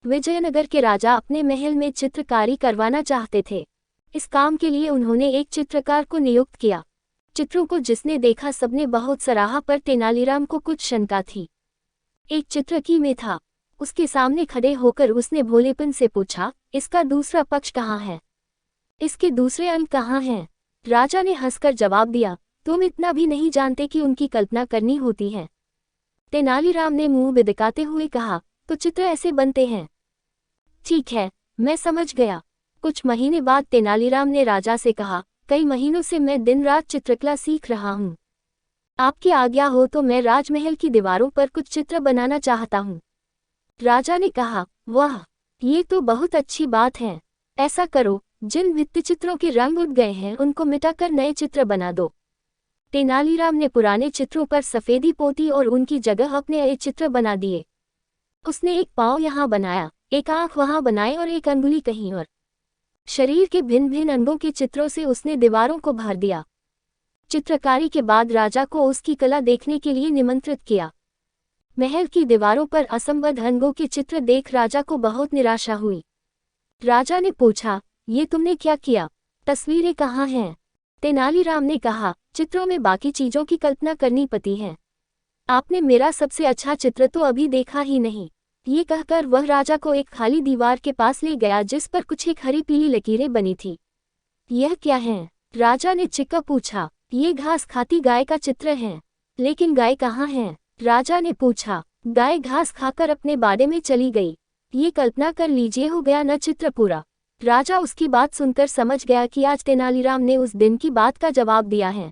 विजयनगर के राजा अपने महल में चित्रकारी करवाना चाहते थे। इस काम के लिए उन्होंने एक चित्रकार को नियुक्त किया। चित्रों को जिसने देखा सबने बहुत सराहा, पर तेनालीराम को कुछ शंका थी। एक चित्र की में था। उसके सामने खड़े होकर उसने भोलेपन से पूछा, इसका दूसरा पक्ष कहाँ है? इसके दूसरे अंग कहाँ हैं? राजा ने हंसकर जवाब दिया, तुम इतना भी नहीं जानते कि उनकी कल्पना करनी होती है। तेनालीराम ने मुंह बिदकाते हुए कहा, तो चित्र ऐसे बनते हैं? ठीक है, मैं समझ गया। कुछ महीने बाद तेनालीराम ने राजा से कहा, कई महीनों से मैं दिन रात चित्रकला सीख रहा हूँ। आपकी आज्ञा हो तो मैं राजमहल की दीवारों पर कुछ चित्र बनाना चाहता हूँ। राजा ने कहा, वाह, ये तो बहुत अच्छी बात है। ऐसा करो, जिन भित्तिचित्रों के रंग उड़ गए हैं उनको मिटाकर नए चित्र बना दो। तेनालीराम ने पुराने चित्रों पर सफेदी पोती और उनकी जगह अपने नए चित्र बना दिए। उसने एक पाँव यहाँ बनाया, एक आंख वहाँ बनाई और एक अंगुली कहीं और। शरीर के भिन्न भिन्न अंगों के चित्रों से उसने दीवारों को भर दिया। चित्रकारी के बाद राजा को उसकी कला देखने के लिए निमंत्रित किया। महल की दीवारों पर असंबद्ध अंगों के चित्र देख राजा को बहुत निराशा हुई। राजा ने पूछा, ये तुमने क्या किया? तस्वीरें कहाँ हैं? तेनालीराम ने कहा, चित्रों में बाकी चीजों की कल्पना करनी पड़ती है। आपने मेरा सबसे अच्छा चित्र तो अभी देखा ही नहीं। ये कहकर वह राजा को एक खाली दीवार के पास ले गया जिस पर कुछ एक हरी पीली लकीरें बनी थी। यह क्या है? राजा ने चिक्का पूछा। ये घास खाती गाय का चित्र है। लेकिन गाय कहाँ है? राजा ने पूछा। गाय घास खाकर अपने बाड़े में चली गई। ये कल्पना कर लीजिए, हो गया न चित्र पूरा। राजा उसकी बात सुनकर समझ गया कि आज तेनालीराम ने उस दिन की बात का जवाब दिया है।